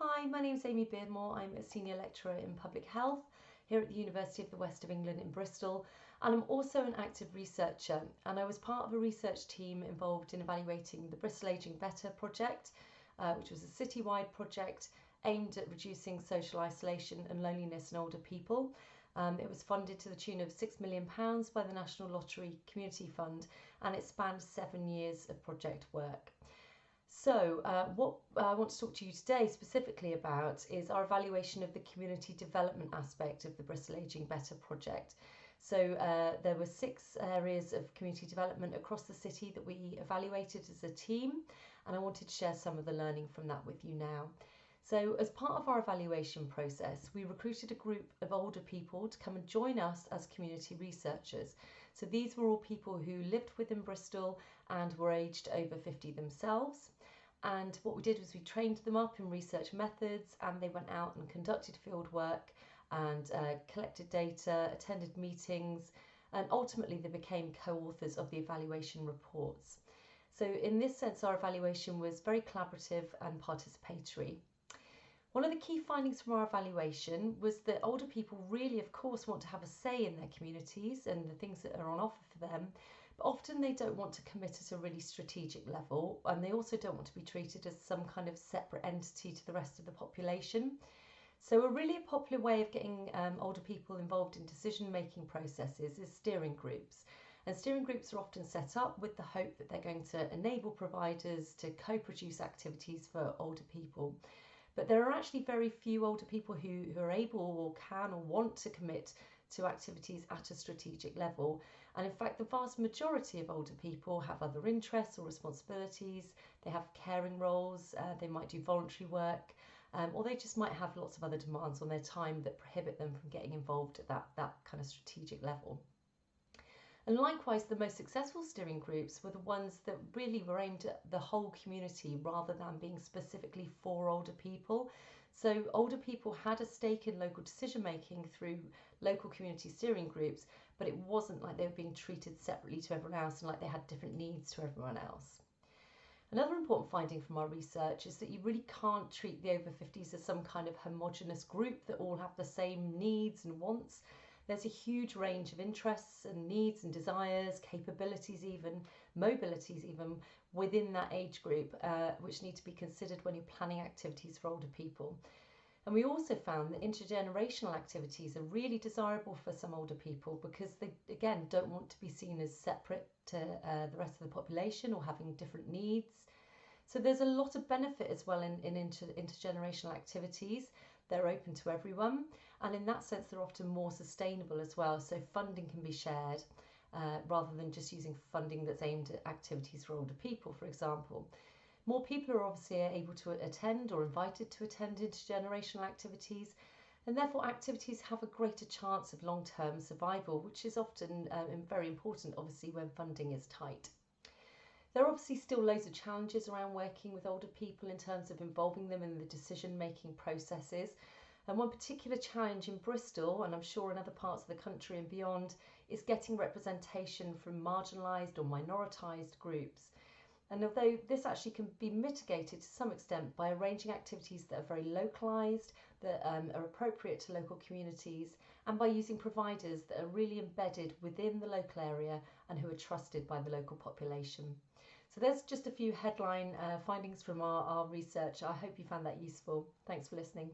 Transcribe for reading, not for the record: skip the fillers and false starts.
Hi, my name is Amy Beardmore. I'm a Senior Lecturer in Public Health here at the University of the West of England in Bristol, and I'm also an active researcher, and I was part of a research team involved in evaluating the Bristol Ageing Better project, which was a citywide project aimed at reducing social isolation and loneliness in older people. It was funded to the tune of £6 million by the National Lottery Community Fund, and it spanned 7 years of project work. So what I want to talk to you today specifically about is our evaluation of the community development aspect of the Bristol Ageing Better project. So there were 6 areas of community development across the city that we evaluated as a team, and I wanted to share some of the learning from that with you now. So as part of our evaluation process, we recruited a group of older people to come and join us as community researchers. So these were all people who lived within Bristol and were aged over 50 themselves. And what we did was we trained them up in research methods, and they went out and conducted field work and collected data, attended meetings, and ultimately they became co-authors of the evaluation reports. So in this sense, our evaluation was very collaborative and participatory. One of the key findings from our evaluation was that older people really, of course, want to have a say in their communities and the things that are on offer for them, but often they don't want to commit at a really strategic level, and they also don't want to be treated as some kind of separate entity to the rest of the population. So a really popular way of getting older people involved in decision-making processes is steering groups. And steering groups are often set up with the hope that they're going to enable providers to co-produce activities for older people. But there are actually very few older people who are able or can or want to commit to activities at a strategic level. And in fact, the vast majority of older people have other interests or responsibilities. They have caring roles, they might do voluntary work, or they just might have lots of other demands on their time that prohibit them from getting involved at that kind of strategic level. And likewise, the most successful steering groups were the ones that really were aimed at the whole community rather than being specifically for older people. So older people had a stake in local decision making through local community steering groups, but it wasn't like they were being treated separately to everyone else and like they had different needs to everyone else. Another important finding from our research is that you really can't treat the over 50s as some kind of homogenous group that all have the same needs and wants. There's a huge range of interests and needs and desires, capabilities even, mobilities even, within that age group, which need to be considered when you're planning activities for older people. And we also found that intergenerational activities are really desirable for some older people because they, again, don't want to be seen as separate to the rest of the population or having different needs. So there's a lot of benefit as well in intergenerational activities. They're open to everyone, and in that sense they're often more sustainable as well, so funding can be shared rather than just using funding that's aimed at activities for older people, for example. More people are obviously able to attend or invited to attend intergenerational activities, and therefore activities have a greater chance of long-term survival, which is often very important obviously when funding is tight. There are obviously still loads of challenges around working with older people in terms of involving them in the decision-making processes. And one particular challenge in Bristol, and I'm sure in other parts of the country and beyond, is getting representation from marginalised or minoritised groups. And although this actually can be mitigated to some extent by arranging activities that are very localised, that are appropriate to local communities, and by using providers that are really embedded within the local area and who are trusted by the local population. So there's just a few headline findings from our research. I hope you found that useful. Thanks for listening.